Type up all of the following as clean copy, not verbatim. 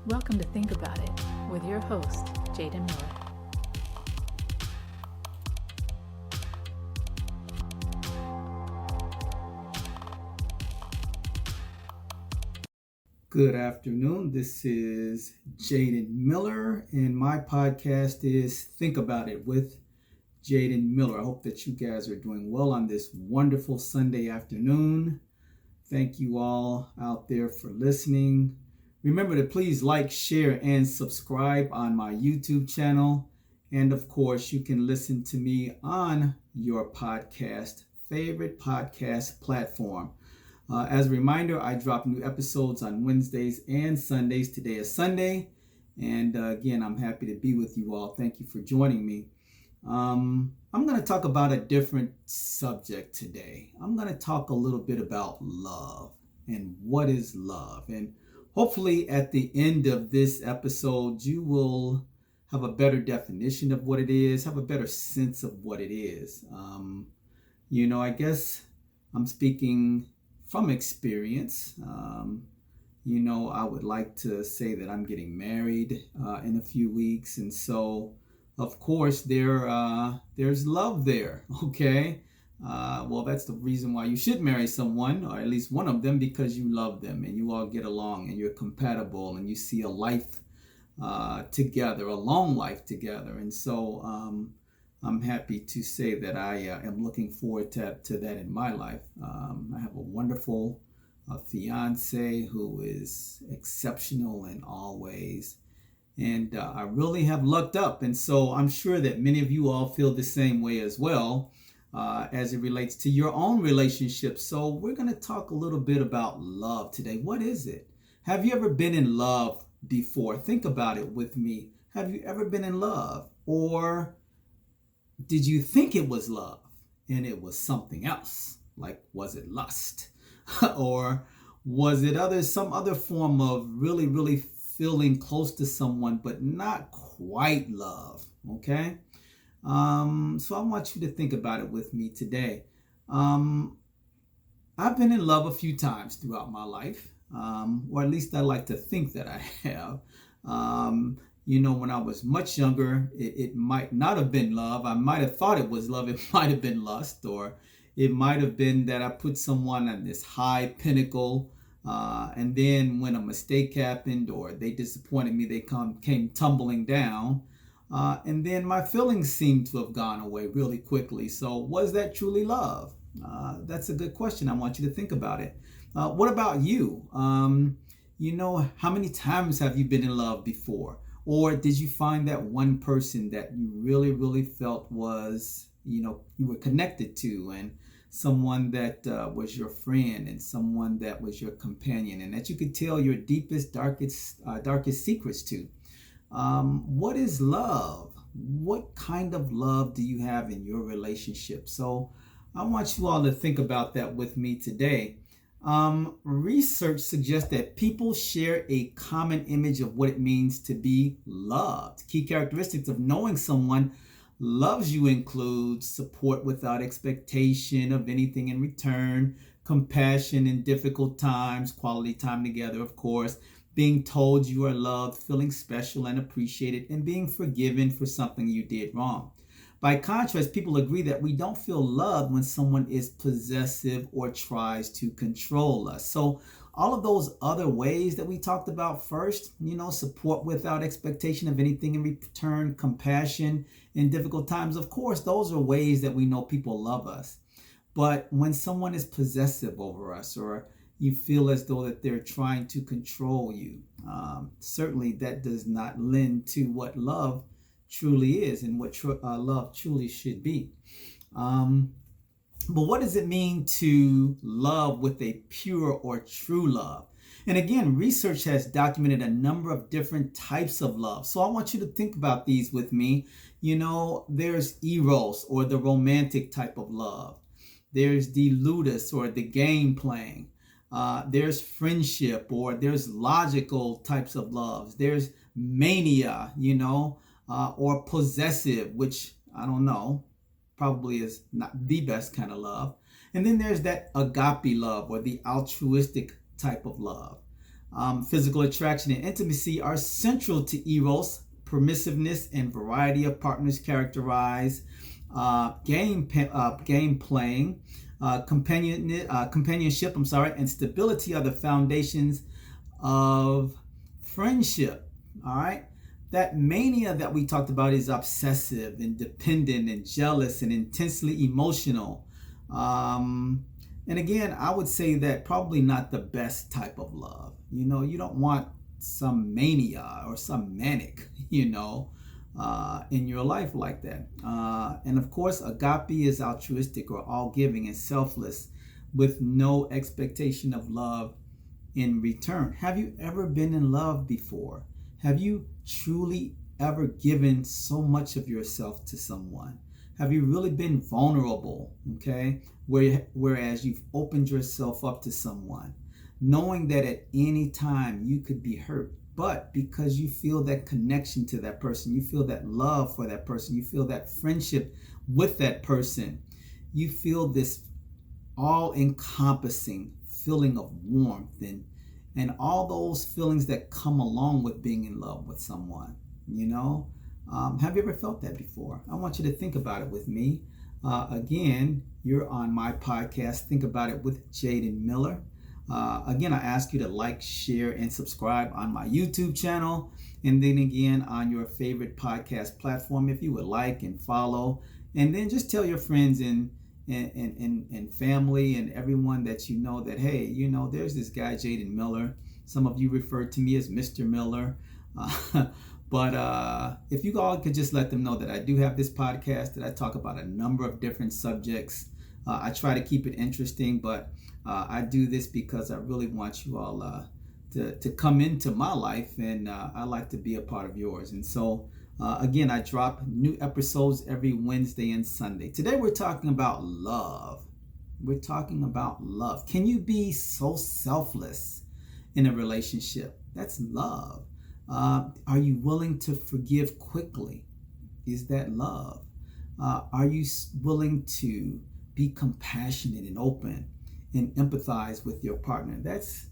Welcome to Think About It with your host, Jaden Miller. Good afternoon. This is Jaden Miller, and my podcast is Think About It with Jaden Miller. I hope that you guys are doing well on this wonderful Sunday afternoon. Thank you all out there for listening. Remember to please like, share, and subscribe on my YouTube channel. And of course, you can listen to me on your favorite podcast platform. As a reminder, I drop new episodes on Wednesdays and Sundays. Today is Sunday. And again, I'm happy to be with you all. Thank you for joining me. I'm going to talk about a different subject today. I'm going to talk a little bit about love and what is love. And hopefully at the end of this episode, you will have a better definition of what it is, have a better sense of what it is. I guess I'm speaking from experience. I would like to say that I'm getting married in a few weeks. And so, of course, there's love there, okay? Well, that's the reason why you should marry someone, or at least one of them, because you love them and you all get along and you're compatible and you see a life together, a long life together. And so I'm happy to say that I am looking forward to that in my life. I have a wonderful fiance who is exceptional in all ways. And I really have lucked up. And so I'm sure that many of you all feel the same way as well as it relates to your own relationship. So we're going to talk a little bit about love today. What is it? Have you ever been in love before? Think about it with me. Have you ever been in love? Or did you think it was love and it was something else? Like, was it lust? Or was it some other form of really, really feeling close to someone, but not quite love? Okay. So I want you to think about it with me today. I've been in love a few times throughout my life, or at least I like to think that I have. When I was much younger, it might not have been love. I might have thought it was love. It might have been lust, or it might have been that I put someone on this high pinnacle, and then when a mistake happened or they disappointed me, they came tumbling down. And then my feelings seemed to have gone away really quickly. So was that truly love? That's a good question. I want you to think about it. What about you? How many times have you been in love before? Or did you find that one person that you really, really felt was, you were connected to, and someone that was your friend and someone that was your companion and that you could tell your deepest, darkest secrets to? What is love? What kind of love do you have in your relationship? So I want you all to think about that with me today. Research suggests that people share a common image of what it means to be loved. Key characteristics of knowing someone loves you includes support without expectation of anything in return, compassion in difficult times, quality time together, of course, being told you are loved, feeling special and appreciated, and being forgiven for something you did wrong. By contrast, people agree that we don't feel loved when someone is possessive or tries to control us. So all of those other ways that we talked about first, support without expectation of anything in return, compassion in difficult times, of course, those are ways that we know people love us. But when someone is possessive over us, or you feel as though that they're trying to control you, certainly that does not lend to what love truly is and what love truly should be. But what does it mean to love with a pure or true love? And again, research has documented a number of different types of love. So I want you to think about these with me. There's eros, or the romantic type of love. There's the ludus, or the game playing. There's friendship, or there's logical types of loves. There's mania, or possessive, which I don't know, probably is not the best kind of love. And then there's that agape love, or the altruistic type of love. Physical attraction and intimacy are central to eros. Permissiveness and variety of partners characterize game playing. Companionship, and stability are the foundations of friendship. All right. That mania that we talked about is obsessive and dependent and jealous and intensely emotional. And again, I would say that probably not the best type of love. You don't want some mania or some manic, in your life like that. And of course, agape is altruistic or all giving and selfless with no expectation of love in return. Have you ever been in love before? Have you truly ever given so much of yourself to someone? Have you really been vulnerable? Okay. Whereas you've opened yourself up to someone, knowing that at any time you could be hurt, but because you feel that connection to that person, you feel that love for that person, you feel that friendship with that person, you feel this all-encompassing feeling of warmth and all those feelings that come along with being in love with someone. Have you ever felt that before? I want you to think about it with me. Again, you're on my podcast, Think About It with Jaden Miller. Again, I ask you to like, share, and subscribe on my YouTube channel. And then again, on your favorite podcast platform, if you would like and follow. And then just tell your friends and family and everyone that you know that, hey, there's this guy, Jaden Miller. Some of you refer to me as Mr. Miller. But if you all could just let them know that I do have this podcast, that I talk about a number of different subjects. I try to keep it interesting, but I do this because I really want you all to come into my life, and I like to be a part of yours. And so, again, I drop new episodes every Wednesday and Sunday. Today, we're talking about love. We're talking about love. Can you be so selfless in a relationship? That's love. Are you willing to forgive quickly? Is that love? Are you willing to be compassionate and open and empathize with your partner? That's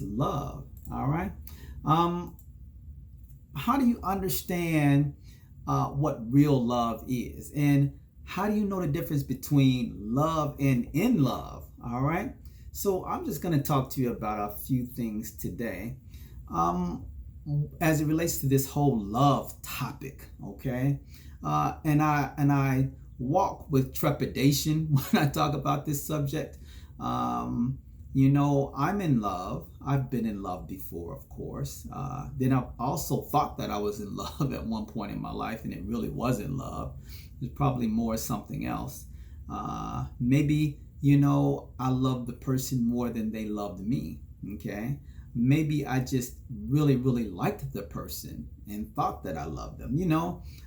love. All right. How do you understand what real love is, and how do you know the difference between love and in love? All right. So I'm just going to talk to you about a few things today, as it relates to this whole love topic. Okay. And I walk with trepidation when I talk about this subject. I'm in love. I've been in love before, of course. Then I also thought that I was in love at one point in my life, and it really wasn't love. It was probably more something else. Maybe, I loved the person more than they loved me. Okay. Maybe I just really, really liked the person and thought that I loved them.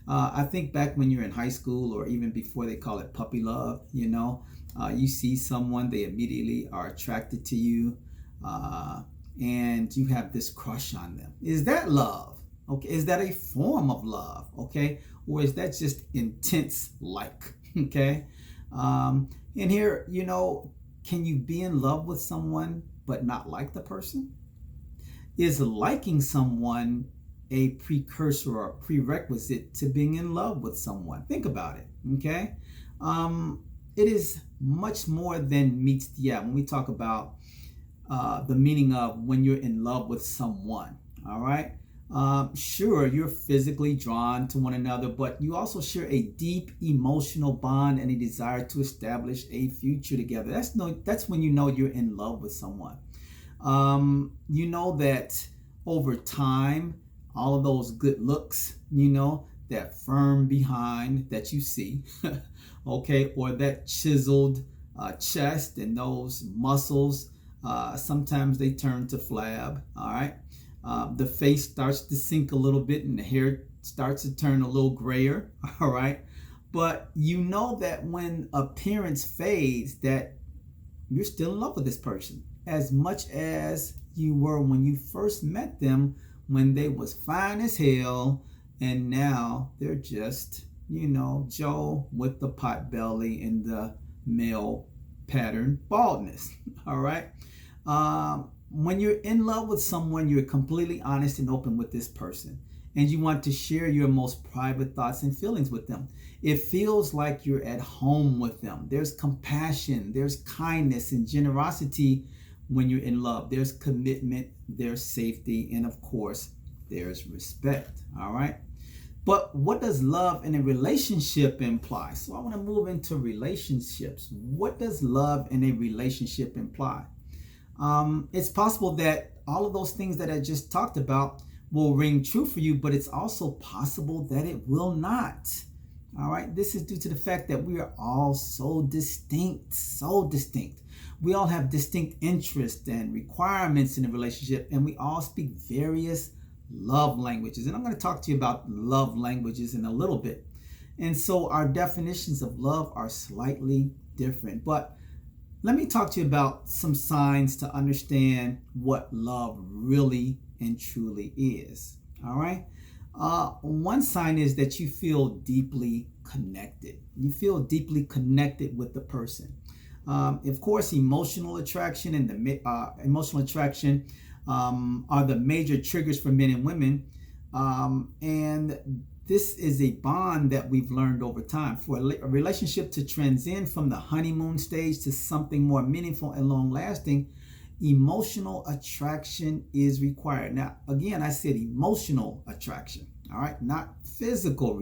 I think back when you're in high school, or even before they call it puppy love, you see someone, they immediately are attracted to you, and you have this crush on them. Is that love? Okay. Is that a form of love? Okay. Or is that just intense like? Okay. And here, can you be in love with someone but not like the person? Is liking someone a precursor or a prerequisite to being in love with someone? Think about it, okay? It is much more than meets the eye when we talk about the meaning of when you're in love with someone, all right? Sure, you're physically drawn to one another, but you also share a deep emotional bond and a desire to establish a future together. That's when you know you're in love with someone. You know that over time, all of those good looks, that firm behind that you see, okay, or that chiseled chest and those muscles, sometimes they turn to flab, all right? The face starts to sink a little bit and the hair starts to turn a little grayer, all right? But you know that when appearance fades, that you're still in love with this person as much as you were when you first met them, when they was fine as hell, and now they're just, Joe with the pot belly and the male pattern baldness. All right. When you're in love with someone, you're completely honest and open with this person, and you want to share your most private thoughts and feelings with them. It feels like you're at home with them. There's compassion, there's kindness and generosity when you're in love. There's commitment, there's safety, and of course, there's respect. All right. But what does love in a relationship imply? So I want to move into relationships. What does love in a relationship imply? It's possible that all of those things that I just talked about will ring true for you, but it's also possible that it will not. All right. This is due to the fact that we are all so distinct, so distinct. We all have distinct interests and requirements in a relationship, and we all speak various love languages. And I'm going to talk to you about love languages in a little bit. And so our definitions of love are slightly different. But let me talk to you about some signs to understand what love really and truly is. All right. One sign is that you feel deeply connected. You feel deeply connected with the person. Of course, emotional attraction and emotional attraction are the major triggers for men and women. And this is a bond that we've learned over time. For a relationship to transcend from the honeymoon stage to something more meaningful and long lasting, emotional attraction is required. Now, again, I said emotional attraction, all right, not physical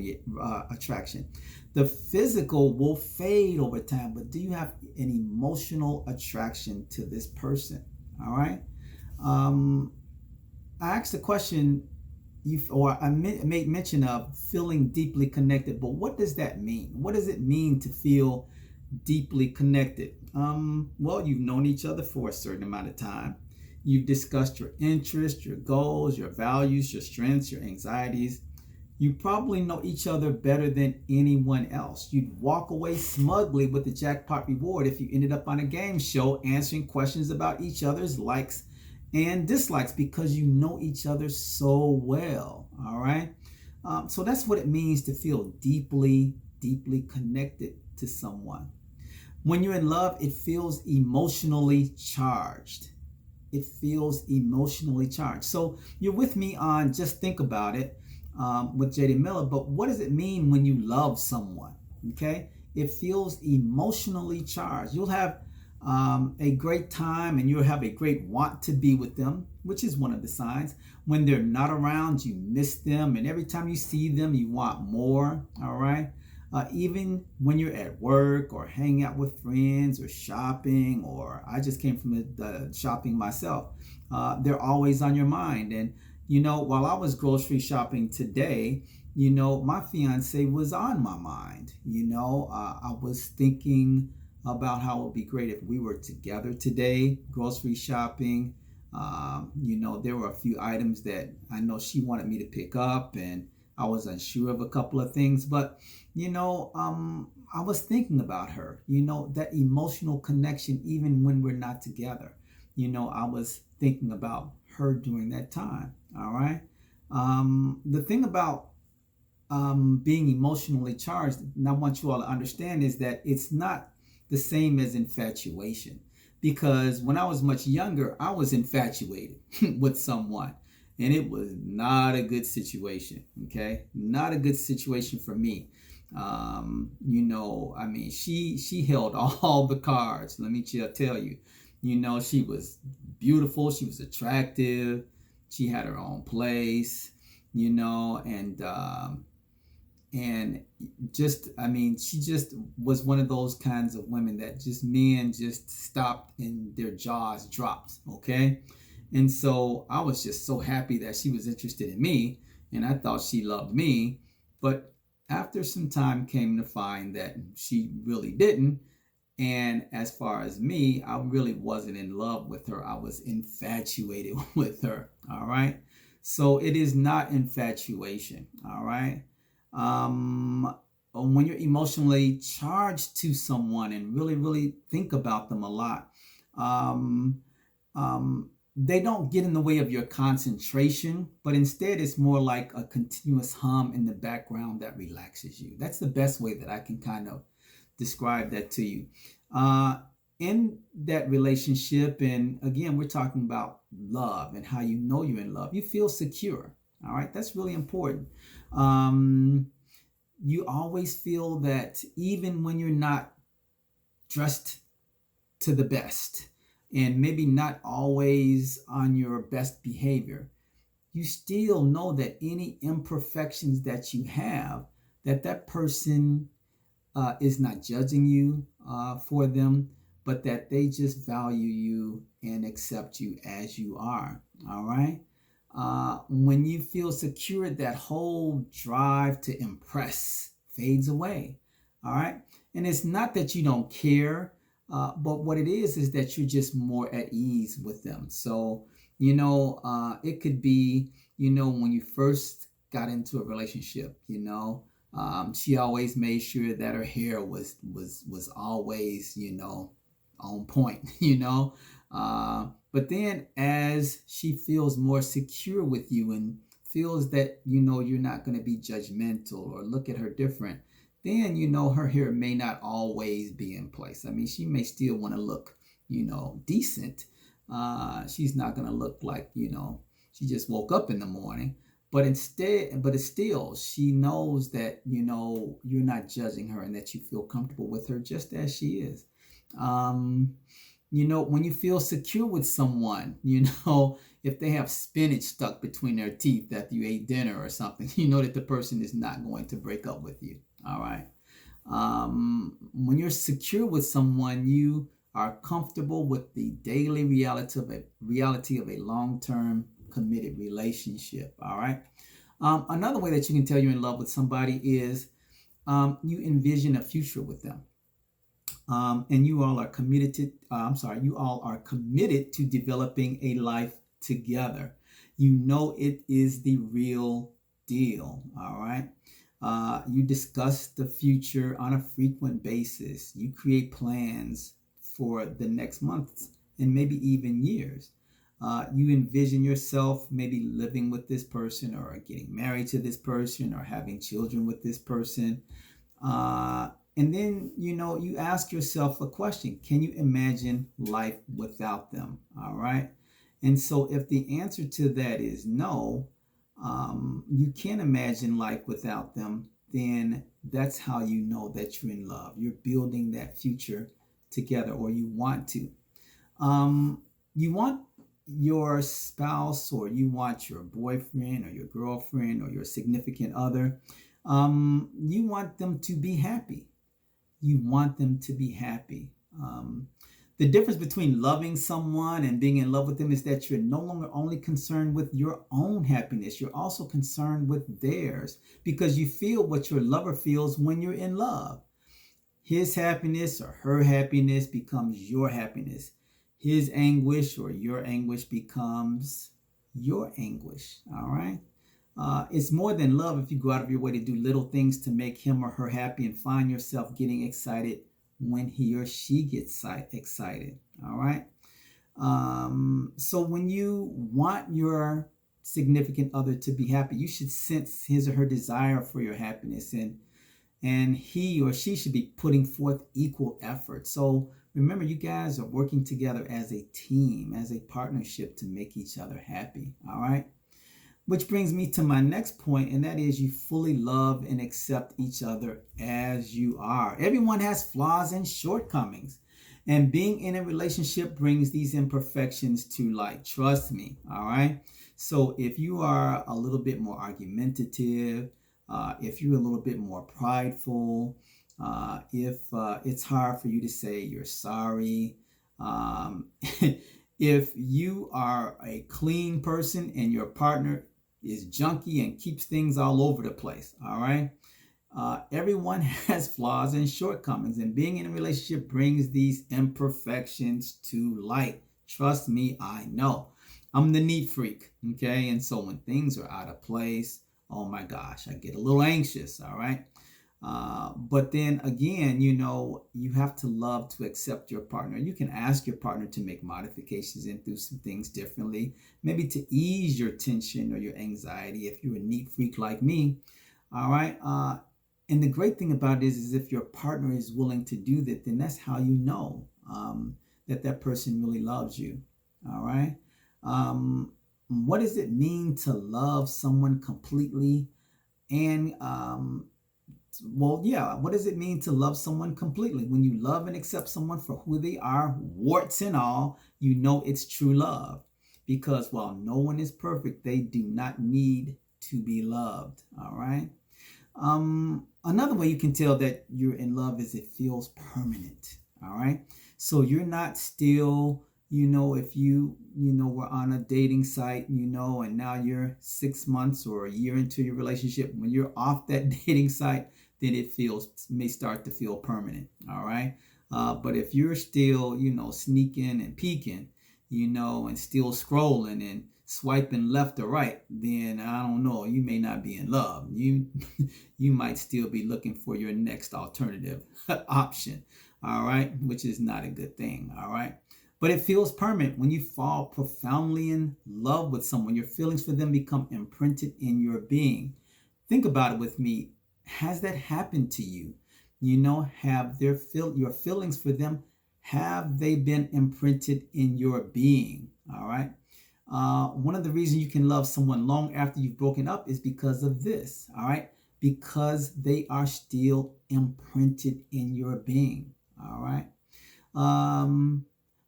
attraction. The physical will fade over time, but do you have an emotional attraction to this person? All right. I asked the question, I made mention of feeling deeply connected, but what does that mean? What does it mean to feel deeply connected? Well, you've known each other for a certain amount of time. You've discussed your interests, your goals, your values, your strengths, your anxieties. You probably know each other better than anyone else. You'd walk away smugly with the jackpot reward if you ended up on a game show answering questions about each other's likes and dislikes because you know each other so well. All right. So that's what it means to feel deeply, deeply connected to someone. When you're in love, it feels emotionally charged. It feels emotionally charged. So you're with me on Just Think About It with J.D. Miller. But what does it mean when you love someone? Okay. It feels emotionally charged. You'll have a great time and you'll have a great want to be with them, which is one of the signs. When they're not around, you miss them. And every time you see them, you want more. All right. Even when you're at work or hanging out with friends or shopping, or I just came from the shopping myself, they're always on your mind. And, while I was grocery shopping today, my fiance was on my mind. I was thinking about how it would be great if we were together today, grocery shopping. There were a few items that I know she wanted me to pick up, and I was unsure of a couple of things, but I was thinking about her, that emotional connection, even when we're not together. I was thinking about her during that time. All right. The thing about being emotionally charged, and I want you all to understand, is that it's not the same as infatuation. Because when I was much younger, I was infatuated with someone. And it was not a good situation, okay? Not a good situation for me. She held all the cards. Let me tell you. She was beautiful. She was attractive. She had her own place, and she just was one of those kinds of women that just men just stopped and their jaws dropped, okay? And so I was just so happy that she was interested in me, and I thought she loved me. But after some time, came to find that she really didn't. And as far as me, I really wasn't in love with her. I was infatuated with her. All right. So it is not infatuation. All right. When you're emotionally charged to someone and really, really think about them a lot, they don't get in the way of your concentration, but instead it's more like a continuous hum in the background that relaxes you. That's the best way that I can kind of describe that to you. in that relationship, and again, we're talking about love and how you know you're in love, you feel secure. All right, that's really important. Um, you always feel that even when you're not dressed to the best and maybe not always on your best behavior, you still know that any imperfections that you have, that person is not judging you for them, but that they just value you and accept you as you are. All right. When you feel secure, that whole drive to impress fades away. All right. And it's not that you don't care, but what it is that you're just more at ease with them. So, it could be, when you first got into a relationship, she always made sure that her hair was always, on point, but then as she feels more secure with you and feels that, you're not going to be judgmental or look at her different, then, her hair may not always be in place. I mean, she may still want to look, decent. She's not going to look like, she just woke up in the morning. But it's still, she knows that, you're not judging her and that you feel comfortable with her just as she is. Um, when you feel secure with someone, if they have spinach stuck between their teeth after you ate dinner or something, you know that the person is not going to break up with you. All right. When you're secure with someone, you are comfortable with the daily reality of a long-term committed relationship. All right. Another way that you can tell you're in love with somebody is you envision a future with them. And you all are committed to, you all are committed to developing a life together. You know it is the real deal. All right. You discuss the future on a frequent basis. You create plans for the next months and maybe even years. You envision yourself maybe living with this person or getting married to this person or having children with this person. And then, you ask yourself a question. Can you imagine life without them? All right. And so if the answer to that is no, you can't imagine life without them, then that's how you know that you're in love. You're building that future together, or you want to. You want your spouse, or you want your boyfriend or your girlfriend or your significant other, you want them to be happy. You want them to be happy. The difference between loving someone and being in love with them is that you're no longer only concerned with your own happiness, you're also concerned with theirs, because you feel what your lover feels when you're in love. His happiness or her happiness becomes your happiness. His anguish or your anguish becomes your anguish. All right. It's more than love if you go out of your way to do little things to make him or her happy and find yourself getting excited when he or she gets excited. All right. So when you want your significant other to be happy, you should sense his or her desire for your happiness, and he or she should be putting forth equal effort. So remember, you guys are working together as a team, as a partnership to make each other happy. All right. Which brings me to my next point, and that is you fully love and accept each other as you are. Everyone has flaws and shortcomings, and being in a relationship brings these imperfections to light. Trust me, all right? So if you are a little bit more argumentative, if you're a little bit more prideful, if it's hard for you to say you're sorry, if you are a clean person and your partner is junky and keeps things all over the place, all right? Everyone has flaws and shortcomings, and being in a relationship brings these imperfections to light. Trust me, I know. I'm the neat freak, okay? And so when things are out of place, oh my gosh, I get a little anxious, all right? But then again, you have to love to accept your partner. You can ask your partner to make modifications and do some things differently, maybe to ease your tension or your anxiety if you're a neat freak like me. All right. And the great thing about it is if your partner is willing to do that, then that's how you know. that person really loves you. All right. What does it mean to love someone completely? And what does it mean to love someone completely? When you love and accept someone for who they are, warts and all, you know it's true love. Because while no one is perfect, they do not need to be loved. All right. Another way you can tell that you're in love is it feels permanent. All right. So you're not still, if were on a dating site, and now you're 6 months or a year into your relationship, when you're off that dating site, then it may start to feel permanent. All right. But if you're still, sneaking and peeking, and still scrolling and swiping left or right, then I don't know, you may not be in love. You might still be looking for your next alternative option. All right, which is not a good thing. All right. But it feels permanent when you fall profoundly in love with someone. Your feelings for them become imprinted in your being. Think about it with me. Has that happened to you? Have your feelings for them, have they been imprinted in your being? All right. One of the reasons you can love someone long after you've broken up is because of this. All right. Because they are still imprinted in your being. All right.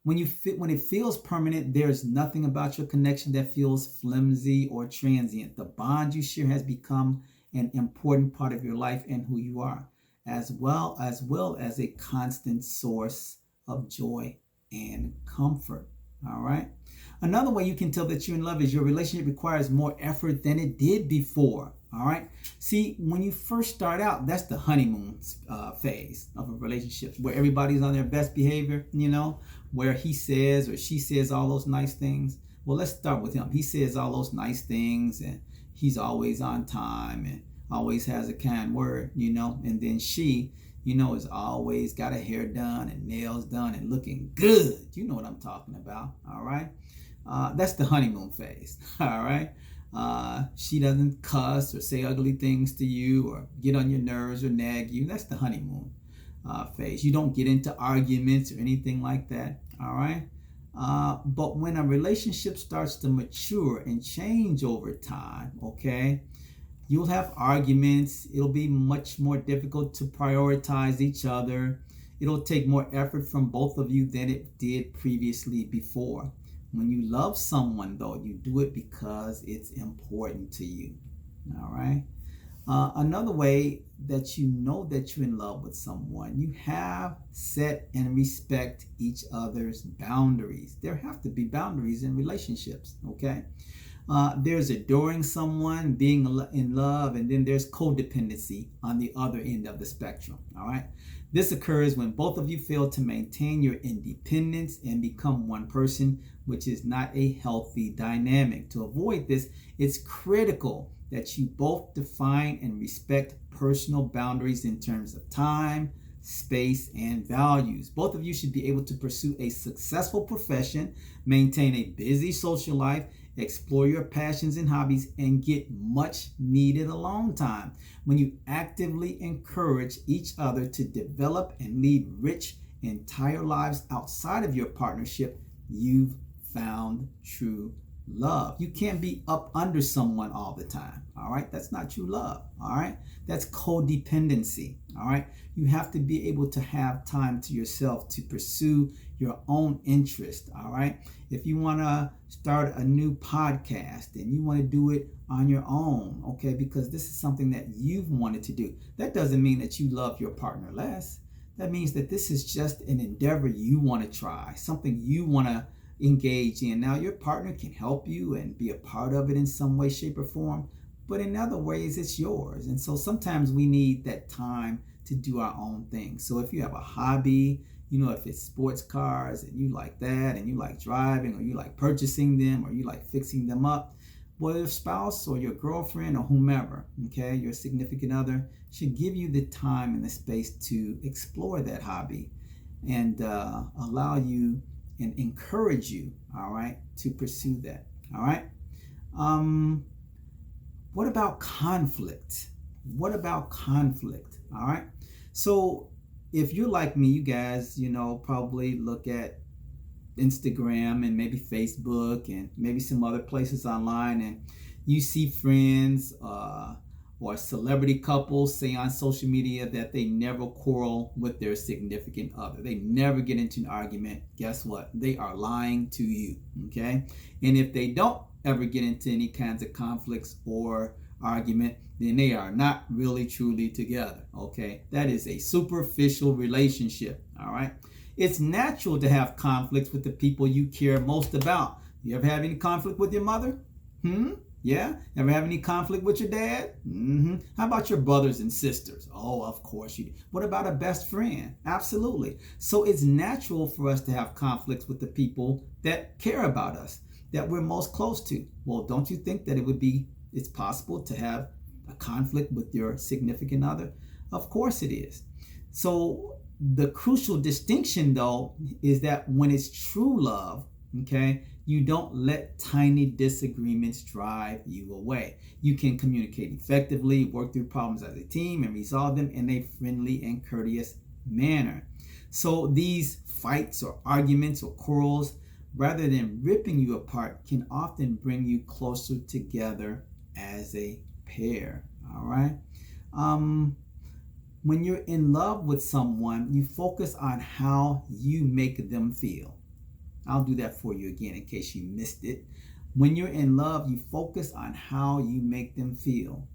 When it feels permanent, there's nothing about your connection that feels flimsy or transient. The bond you share has become an important part of your life and who you are, as well as a constant source of joy and comfort. All right. Another way you can tell that you're in love is your relationship requires more effort than it did before. All right. See, when you first start out, that's the honeymoon phase of a relationship where everybody's on their best behavior, where he says or she says all those nice things. Well, let's start with him. He says all those nice things and he's always on time and always has a kind word, and then she, is always got her hair done and nails done and looking good. You know what I'm talking about. All right. That's the honeymoon phase. All right. She doesn't cuss or say ugly things to you or get on your nerves or nag you. That's the honeymoon phase. You don't get into arguments or anything like that. All right. But when a relationship starts to mature and change over time, okay, you'll have arguments. It'll be much more difficult to prioritize each other. It'll take more effort from both of you than it did previously before. When you love someone, though, you do it because it's important to you. All right. Another way that you know that you're in love with someone, you have set and respect each other's boundaries. There have to be boundaries in relationships. Okay. There's adoring someone, being in love, and then there's codependency on the other end of the spectrum. All right. This occurs when both of you fail to maintain your independence and become one person, which is not a healthy dynamic. To avoid this, it's critical that you both define and respect personal boundaries in terms of time, space, and values. Both of you should be able to pursue a successful profession, maintain a busy social life, explore your passions and hobbies, and get much needed alone time. When you actively encourage each other to develop and lead rich, entire lives outside of your partnership, you've found true love. You can't be up under someone all the time. All right. That's not true love. All right. That's codependency. All right. You have to be able to have time to yourself to pursue your own interest. All right. If you want to start a new podcast and you want to do it on your own, okay, because this is something that you've wanted to do, that doesn't mean that you love your partner less. That means that this is just an endeavor you want to try, something you want to engage in. Now, your partner can help you and be a part of it in some way, shape, or form, but in other ways, it's yours. And so sometimes we need that time to do our own thing. So if you have a hobby, if it's sports cars and you like that and you like driving or you like purchasing them or you like fixing them up, well, your spouse or your girlfriend or whomever, okay, your significant other should give you the time and the space to explore that hobby and allow you and encourage you, all right, to pursue that, all right? What about conflict? All right? So if you're like me, you guys, probably look at Instagram and maybe Facebook and maybe some other places online, and you see friends or celebrity couples say on social media that they never quarrel with their significant other. They never get into an argument. Guess what? They are lying to you, okay? And if they don't ever get into any kinds of conflicts or argument, then they are not really truly together, okay? That is a superficial relationship, all right? It's natural to have conflicts with the people you care most about. You ever have any conflict with your mother? Yeah? Ever have any conflict with your dad? How about your brothers and sisters? Oh, of course you do. What about a best friend? Absolutely. So it's natural for us to have conflicts with the people that care about us, that we're most close to. Well, don't you think that it's possible to have a conflict with your significant other? Of course it is. So the crucial distinction, though, is that when it's true love, okay, you don't let tiny disagreements drive you away. You can communicate effectively, work through problems as a team, and resolve them in a friendly and courteous manner. So these fights or arguments or quarrels, rather than ripping you apart, can often bring you closer together as a pair. All right. When you're in love with someone, you focus on how you make them feel. I'll do that for you again in case you missed it. When you're in love, you focus on how you make them feel.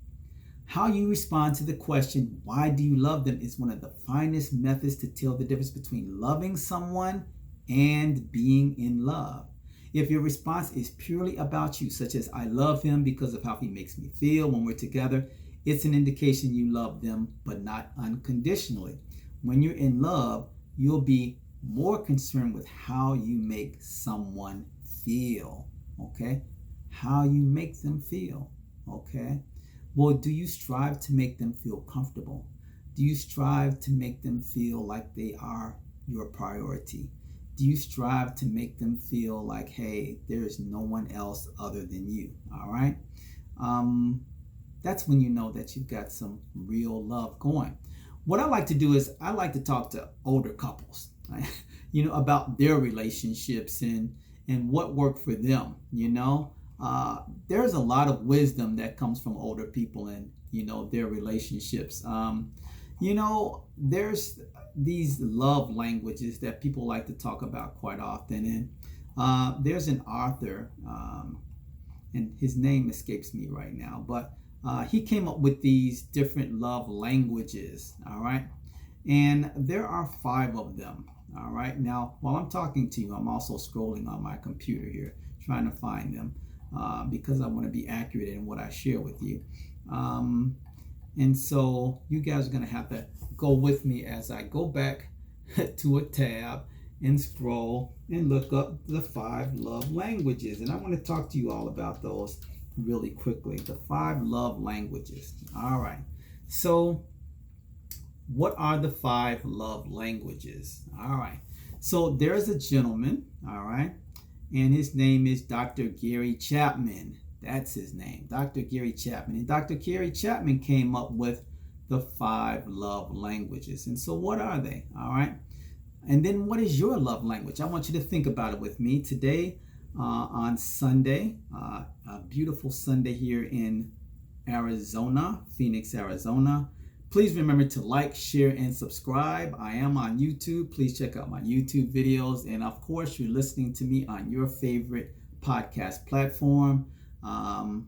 How you respond to the question, why do you love them, is one of the finest methods to tell the difference between loving someone and being in love. If your response is purely about you, such as I love him because of how he makes me feel when we're together, it's an indication you love them, but not unconditionally. When you're in love, you'll be more concerned with how you make someone feel, okay? How you make them feel, okay? Well, do you strive to make them feel comfortable? Do you strive to make them feel like they are your priority? Do you strive to make them feel like, hey, there is no one else other than you, all right? That's when you know that you've got some real love going. What I like to do is I like to talk to older couples, right? About their relationships and what worked for them. There's a lot of wisdom that comes from older people and their relationships. There's these love languages that people like to talk about quite often, and there's an author, and his name escapes me right now, but he came up with these different love languages, all right? And there are 5 of them, all right? Now, while I'm talking to you, I'm also scrolling on my computer here, trying to find them because I want to be accurate in what I share with you. And so you guys are going to have to go with me as I go back to a tab and scroll and look up the 5 love languages. And I want to talk to you all about those really quickly. The 5 love languages. All right. So what are the 5 love languages? All right. So there's a gentleman, all right, and his name is Dr. Gary Chapman. That's his name, Dr. Gary Chapman. And Dr. Gary Chapman came up with the 5 love languages. And so what are they? All right. And then what is your love language? I want you to think about it with me today on Sunday, a beautiful Sunday here in Arizona, Phoenix, Arizona. Please remember to like, share, and subscribe. I am on YouTube. Please check out my YouTube videos. And of course, you're listening to me on your favorite podcast platform.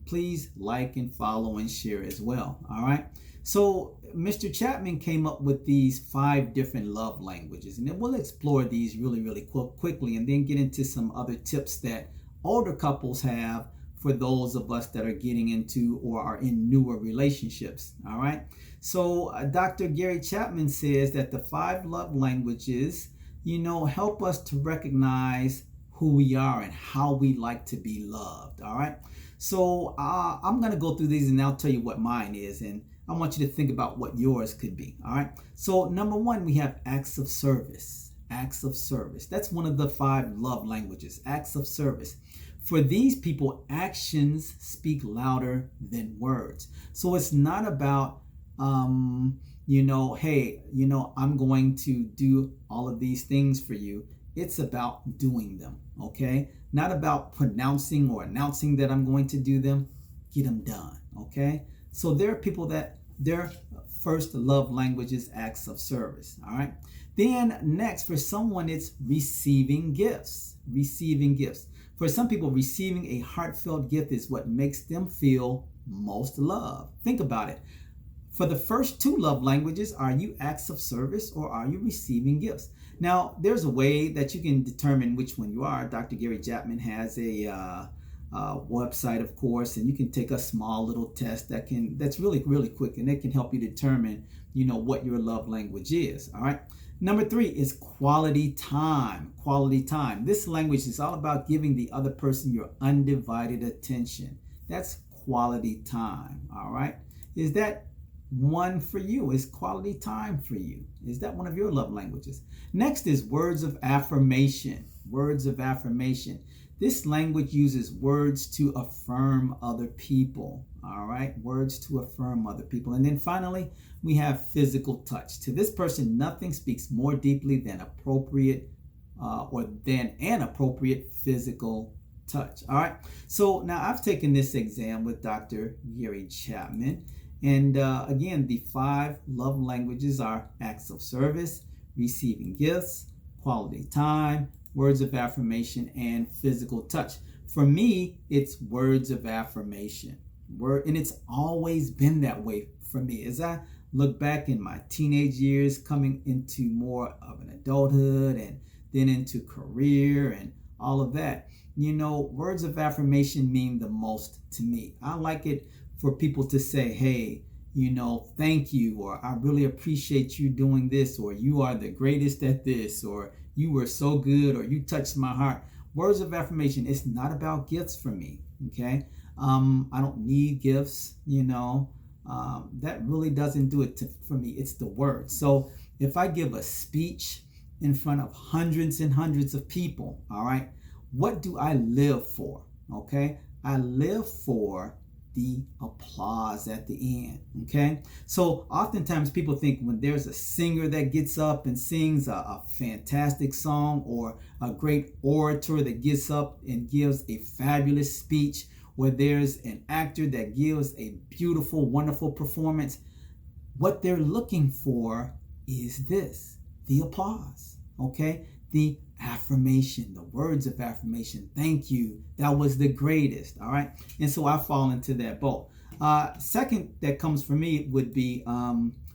Please like and follow and share as well. All right. So Mr. Chapman came up with these 5 different love languages, and then we'll explore these really quickly and then get into some other tips that older couples have for those of us that are getting into or are in newer relationships. All right. So Dr. Gary Chapman says that the 5 love languages, help us to recognize who we are and how we like to be loved. All right. So I'm going to go through these and I'll tell you what mine is. And I want you to think about what yours could be. All right. So number 1, we have acts of service. Acts of service. That's one of the 5 love languages. Acts of service. For these people, actions speak louder than words. So it's not about, hey, I'm going to do all of these things for you. It's about doing them, okay? Not about pronouncing or announcing that I'm going to do them. Get them done, okay? So there are people that their first love language is acts of service, all right? Then next, for someone, it's receiving gifts. Receiving gifts. For some people, receiving a heartfelt gift is what makes them feel most loved. Think about it. For the first two love languages, are you acts of service or are you receiving gifts? Now, there's a way that you can determine which one you are. Dr. Gary Chapman has a website, of course, and you can take a small little test that's really, really quick, and it can help you determine, what your love language is. All right. Number 3 is quality time. Quality time. This language is all about giving the other person your undivided attention. That's quality time. All right. Is that one for you? Is quality time for you? Is that one of your love languages? Next is words of affirmation. Words of affirmation. This language uses words to affirm other people. All right, words to affirm other people. And then finally, we have physical touch. To this person, nothing speaks more deeply than an appropriate physical touch. All right. So now I've taken this exam with Dr. Gary Chapman. And again, the 5 love languages are acts of service, receiving gifts, quality time, words of affirmation, and physical touch. For me, it's words of affirmation. And it's always been that way for me. As I look back in my teenage years, coming into more of an adulthood and then into career and all of that, words of affirmation mean the most to me. I like it for people to say, hey, thank you, or I really appreciate you doing this, or you are the greatest at this, or you were so good, or you touched my heart. Words of affirmation, it's not about gifts for me, okay? I don't need gifts, that really doesn't do it for me. It's the word. So if I give a speech in front of hundreds and hundreds of people, all right, what do I live for, okay? I live for the applause at the end, okay? So oftentimes people think when there's a singer that gets up and sings a fantastic song, or a great orator that gets up and gives a fabulous speech, or there's an actor that gives a beautiful, wonderful performance, what they're looking for is this, the applause, okay? The affirmation, the words of affirmation. Thank you. That was the greatest. All right. And so I fall into that boat. Second that comes for me would be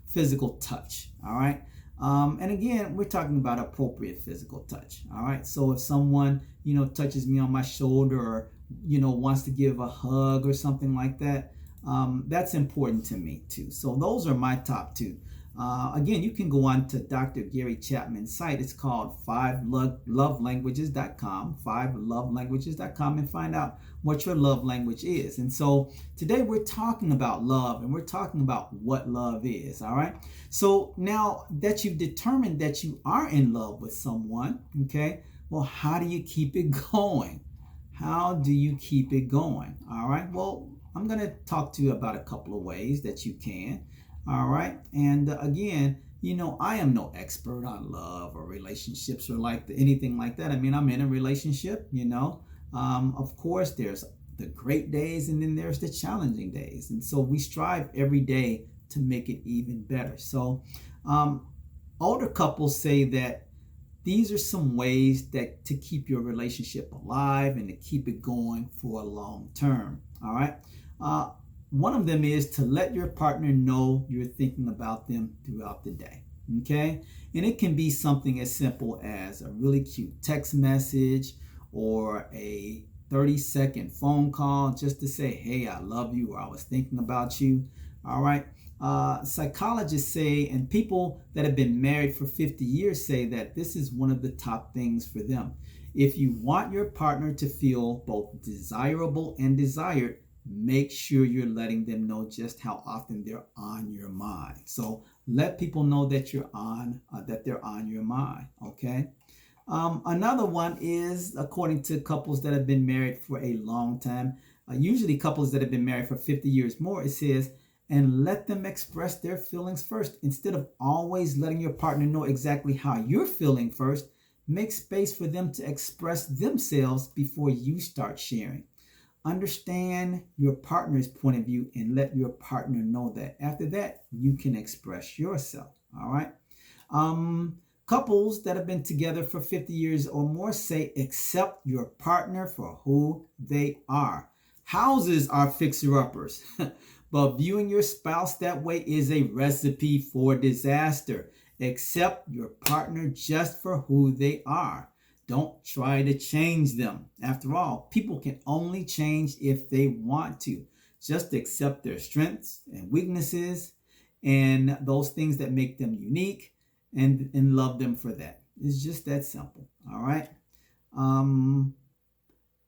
physical touch. All right. And again, we're talking about appropriate physical touch. All right. So if someone, touches me on my shoulder, or, wants to give a hug or something like that, that's important to me too. So those are my top 2. Again, you can go on to Dr. Gary Chapman's site. It's called 5lovelanguages.com, 5lovelanguages.com, and find out what your love language is. And so today we're talking about love, and we're talking about what love is, all right? So now that you've determined that you are in love with someone, okay, well, how do you keep it going? How do you keep it going? All right, well, I'm going to talk to you about a couple of ways that you can. All right. And again, I am no expert on love or relationships or anything like that. I mean, I'm in a relationship, of course, there's the great days and then there's the challenging days. And so we strive every day to make it even better. So older couples say that these are some ways that to keep your relationship alive and to keep it going for a long term. All right. One of them is to let your partner know you're thinking about them throughout the day, okay? And it can be something as simple as a really cute text message or a 30-second phone call just to say, hey, I love you, or I was thinking about you, all right? Psychologists say, and people that have been married for 50 years say that this is one of the top things for them. If you want your partner to feel both desirable and desired, make sure you're letting them know just how often they're on your mind. So let people know that they're on your mind. Okay. Another one is, according to couples that have been married for a long time, usually couples that have been married for 50 years more, it says, and let them express their feelings first. Instead of always letting your partner know exactly how you're feeling first, make space for them to express themselves before you start sharing. Understand your partner's point of view and let your partner know that. After that, you can express yourself. All right. Couples that have been together for 50 years or more say accept your partner for who they are. Houses are fixer uppers, but viewing your spouse that way is a recipe for disaster. Accept your partner just for who they are. Don't try to change them. After all, people can only change if they want to. Just accept their strengths and weaknesses and those things that make them unique and love them for that. It's just that simple. All right. Um,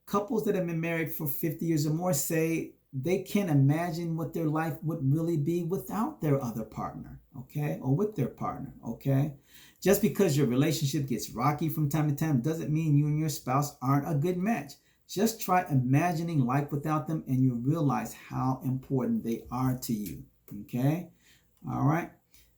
Couples that have been married for 50 years or more say they can't imagine what their life would really be without their other partner, okay, or with their partner, okay. Just because your relationship gets rocky from time to time doesn't mean you and your spouse aren't a good match. Just try imagining life without them and you'll realize how important they are to you, okay. All right.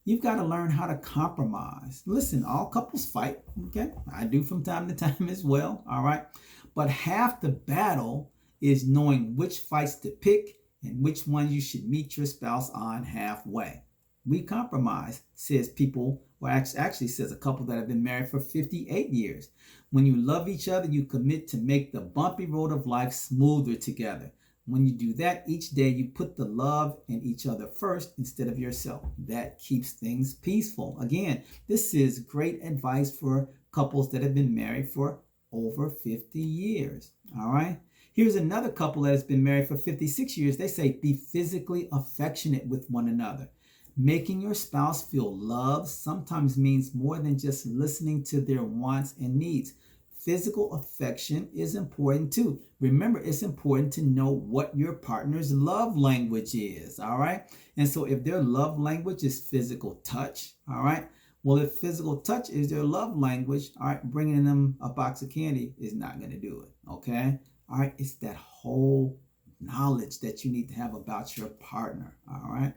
You've got to learn how to compromise. Listen, all couples fight, okay? I do from time to time as well, all right? But half the battle is knowing which fights to pick and which ones you should meet your spouse on halfway. We compromise, says people, or actually says a couple that have been married for 58 years. When you love each other, you commit to make the bumpy road of life smoother together. When you do that each day, you put the love in each other first instead of yourself. That keeps things peaceful. Again, this is great advice for couples that have been married for over 50 years. All right. Here's another couple that has been married for 56 years. They say be physically affectionate with one another. Making your spouse feel loved sometimes means more than just listening to their wants and needs. Physical affection is important too. Remember, it's important to know what your partner's love language is, all right? And so if their love language is physical touch, all right? Well, if physical touch is their love language, all right, bringing them a box of candy is not going to do it, okay? All right, it's that whole knowledge that you need to have about your partner, all right?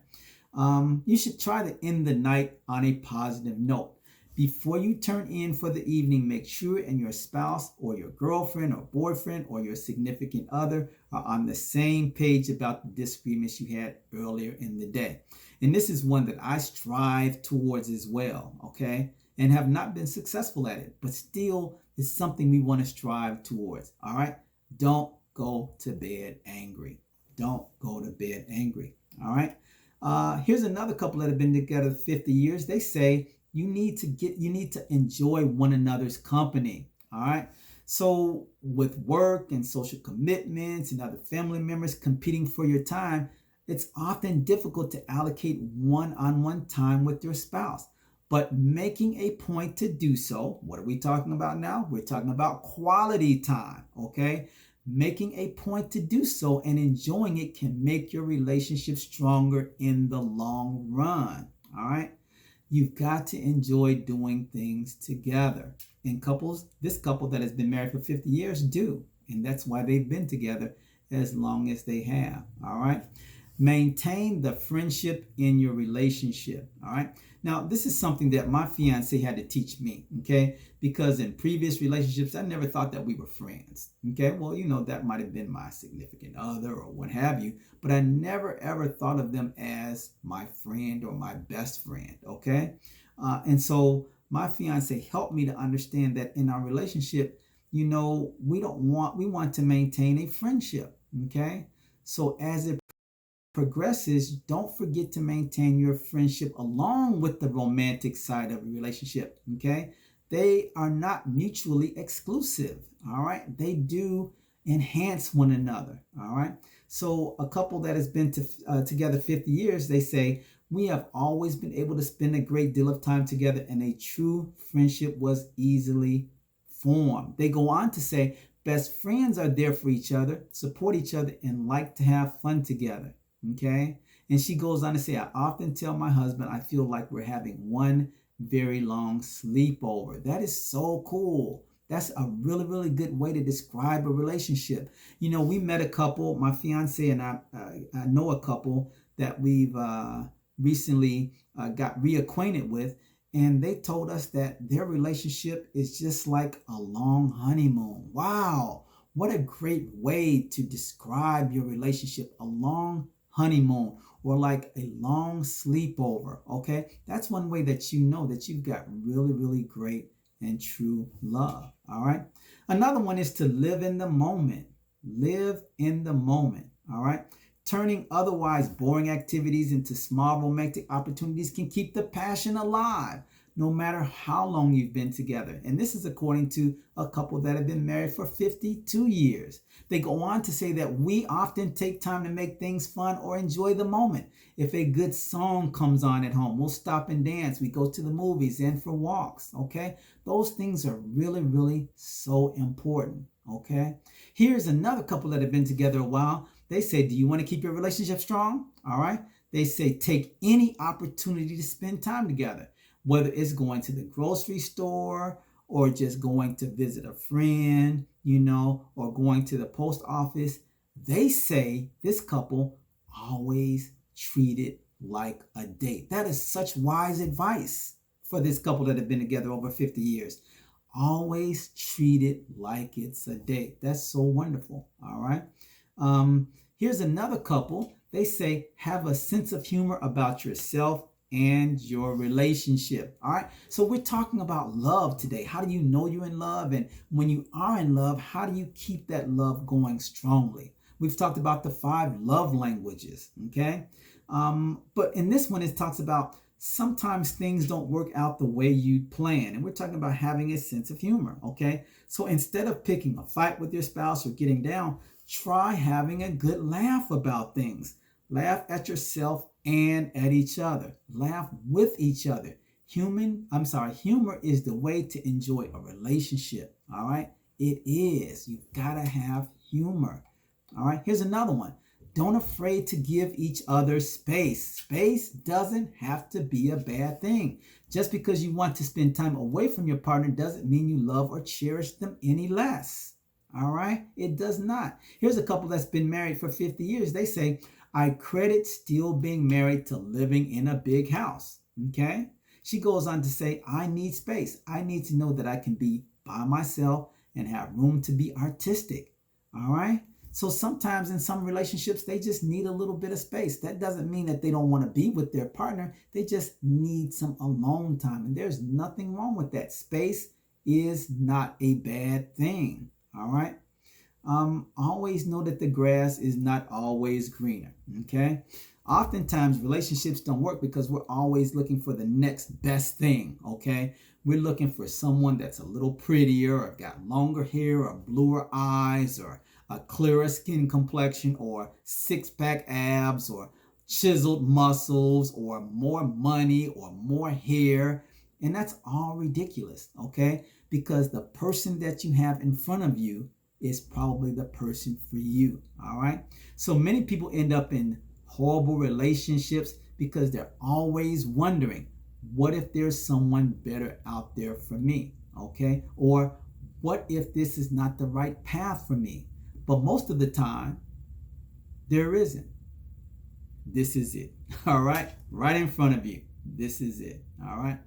You should try to end the night on a positive note. Before you turn in for the evening, make sure and your spouse or your girlfriend or boyfriend or your significant other are on the same page about the disagreements you had earlier in the day. And this is one that I strive towards as well, okay? And have not been successful at it, but still is something we want to strive towards, all right? Don't go to bed angry. Don't go to bed angry, all right? Here's another couple that have been together 50 years. They say, you need to enjoy one another's company. All right. So with work and social commitments and other family members competing for your time, it's often difficult to allocate one-on-one time with your spouse. But making a point to do so, what are we talking about now? We're talking about quality time. Okay. Making a point to do so and enjoying it can make your relationship stronger in the long run. All right. You've got to enjoy doing things together. And couples, this couple that has been married for 50 years do. And that's why they've been together as long as they have. All right. Maintain the friendship in your relationship. All right. Now, this is something that my fiance had to teach me. Okay. Because in previous relationships, I never thought that we were friends. Okay. Well, that might have been my significant other or what have you. But I never ever thought of them as my friend or my best friend. Okay. And so my fiance helped me to understand that in our relationship, we want to maintain a friendship. Okay. So as it progresses, don't forget to maintain your friendship along with the romantic side of a relationship. Okay. They are not mutually exclusive. All right. They do enhance one another. All right. So a couple that has been together 50 years, they say, we have always been able to spend a great deal of time together and a true friendship was easily formed. They go on to say, best friends are there for each other, support each other, and like to have fun together. Okay. And she goes on to say, I often tell my husband, I feel like we're having one very long sleepover. That is so cool. That's a really, really good way to describe a relationship. We met a couple, my fiance and I know a couple that we've recently got reacquainted with, and they told us that their relationship is just like a long honeymoon. Wow, what a great way to describe your relationship, a long honeymoon, or like a long sleepover. Okay, that's one way that you know that you've got really, really great and true love. All right, another one is to live in the moment. Live in the moment. All right, turning otherwise boring activities into small romantic opportunities can keep the passion alive no matter how long you've been together. And this is according to a couple that have been married for 52 years. They go on to say that we often take time to make things fun or enjoy the moment. If a good song comes on at home, we'll stop and dance. We go to the movies and for walks, okay? Those things are really, really so important, okay? Here's another couple that have been together a while. They say, do you want to keep your relationship strong? All right. They say, take any opportunity to spend time together, whether it's going to the grocery store or just going to visit a friend, or going to the post office. They say this couple always treat it like a date. That is such wise advice for this couple that have been together over 50 years. Always treat it like it's a date. That's so wonderful. All right. Here's another couple. They say, have a sense of humor about yourself and your relationship. All right. So we're talking about love today. How do you know you're in love? And when you are in love, how do you keep that love going strongly? We've talked about the 5 love languages. Okay. But in this one, it talks about sometimes things don't work out the way you plan. And we're talking about having a sense of humor. Okay. So instead of picking a fight with your spouse or getting down, try having a good laugh about things. Laugh at yourself and at each other. Laugh with each other. Humor is the way to enjoy a relationship. All right. It is. You've got to have humor. All right. Here's another one. Don't afraid to give each other space. Space doesn't have to be a bad thing. Just because you want to spend time away from your partner doesn't mean you love or cherish them any less. All right? It does not. Here's a couple that's been married for 50 years. They say, I credit still being married to living in a big house. Okay? She goes on to say, I need space. I need to know that I can be by myself and have room to be artistic. All right? So sometimes in some relationships, they just need a little bit of space. That doesn't mean that they don't want to be with their partner. They just need some alone time. And there's nothing wrong with that. Space is not a bad thing. All right. Always know that the grass is not always greener. Okay. Oftentimes relationships don't work because we're always looking for the next best thing. Okay. We're looking for someone that's a little prettier or got longer hair or bluer eyes or a clearer skin complexion or six-pack abs or chiseled muscles or more money or more hair. And that's all ridiculous, okay? Because the person that you have in front of you is probably the person for you, all right? So many people end up in horrible relationships because they're always wondering, what if there's someone better out there for me, okay? Or what if this is not the right path for me? But most of the time, there isn't. This is it. All right? Right in front of you. This is it. All right?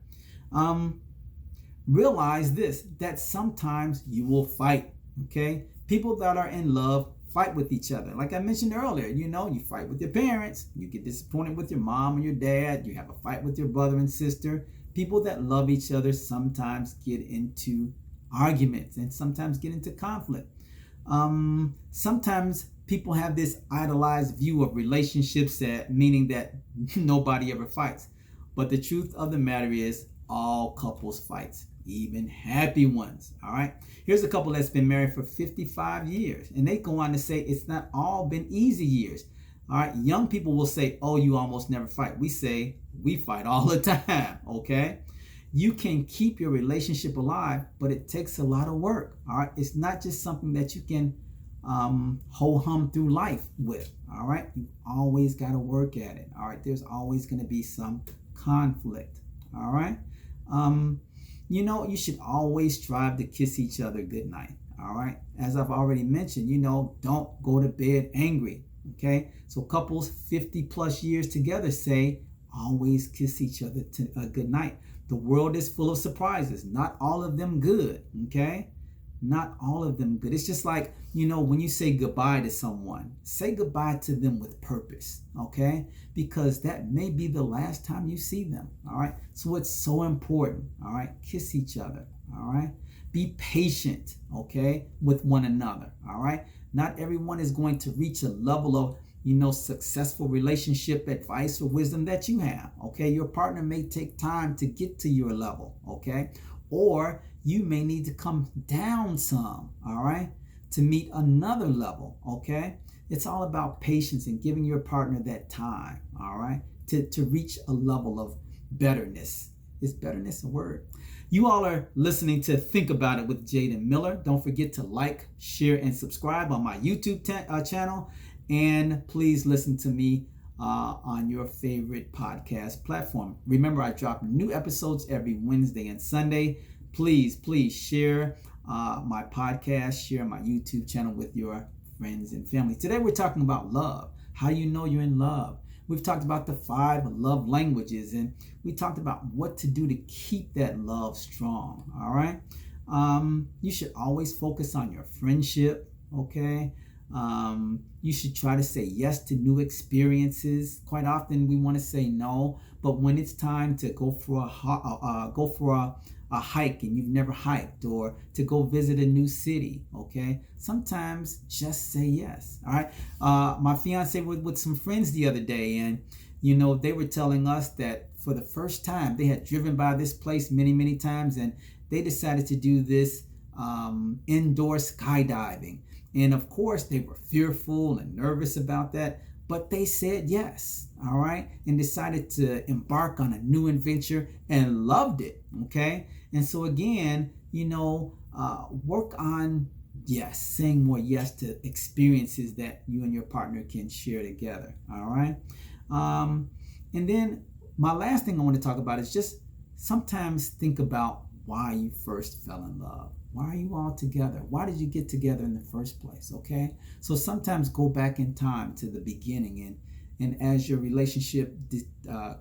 Realize this, that sometimes you will fight. Okay? People that are in love fight with each other. Like I mentioned earlier, you fight with your parents. You get disappointed with your mom or your dad. You have a fight with your brother and sister. People that love each other sometimes get into arguments and sometimes get into conflict. Sometimes people have this idolized view of relationships, meaning that nobody ever fights. But the truth of the matter is all couples fights, even happy ones. All right. Here's a couple that's been married for 55 years. And they go on to say it's not all been easy years. All right. Young people will say, oh, you almost never fight. We say we fight all the time. Okay. You can keep your relationship alive, but it takes a lot of work. All right. It's not just something that you can ho-hum through life with. All right. You always got to work at it. All right. There's always going to be some conflict. All right. You should always strive to kiss each other goodnight. All right. As I've already mentioned, don't go to bed angry. Okay, so couples 50 plus years together say always kiss each other to a good night. The world is full of surprises, not all of them good. Okay, not all of them good. It's just like, when you say goodbye to someone, say goodbye to them with purpose. Okay, because that may be the last time you see them. All right, so it's so important. All right, kiss each other. All right, be patient. Okay, with one another. All right, not everyone is going to reach a level of successful relationship advice or wisdom that you have. Okay, your partner may take time to get to your level. Okay, or you may need to come down some. All right, to meet another level. Okay, it's all about patience and giving your partner that time. All right, to reach a level of betterness. Is betterness a word? You all are listening to Think About It with Jaden Miller. Don't forget to like, share, and subscribe on my YouTube channel. And please listen to me on your favorite podcast platform. Remember, I drop new episodes every Wednesday and Sunday. Please share my podcast, share my YouTube channel with your friends and family. Today, we're talking about love. How do you know you're in love? We've talked about the 5 love languages, and we talked about what to do to keep that love strong. All right. You should always focus on your friendship. Okay. You should try to say yes to new experiences. Quite often we want to say no, but when it's time to go for a hike and you've never hiked, or to go visit a new city, okay, sometimes just say yes. All right. My fiance was with some friends the other day, and they were telling us that for the first time they had driven by this place many times, and they decided to do this indoor skydiving. And of course, they were fearful and nervous about that, but they said yes, all right, and decided to embark on a new adventure and loved it, okay? And so again, work on, yes, saying more yes to experiences that you and your partner can share together, all right? And then my last thing I want to talk about is just sometimes think about why you first fell in love. Why are you all together? Why did you get together in the first place? Okay, so sometimes go back in time to the beginning, and as your relationship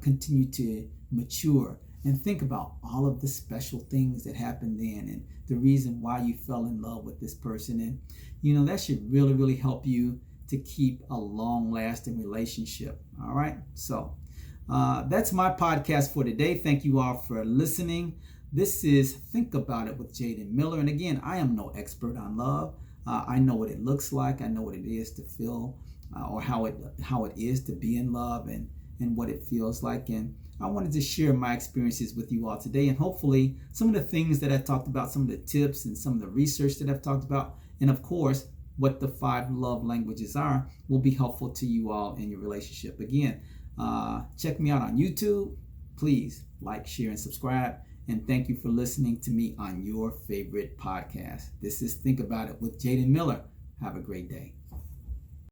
continue to mature, and think about all of the special things that happened then, and the reason why you fell in love with this person. And that should really help you to keep a long-lasting relationship. All right, so that's my podcast for today. Thank you all for listening. This is Think About It with Jaden Miller. And again, I am no expert on love. I know what it looks like. I know what it is to feel, or how it is to be in love, and what it feels like. And I wanted to share my experiences with you all today. And hopefully some of the things that I talked about, some of the tips and some of the research that I've talked about, and of course, what the 5 love languages are, will be helpful to you all in your relationship. Again, check me out on YouTube. Please like, share, and subscribe. And thank you for listening to me on your favorite podcast. This is Think About It with Jaden Miller. Have a great day.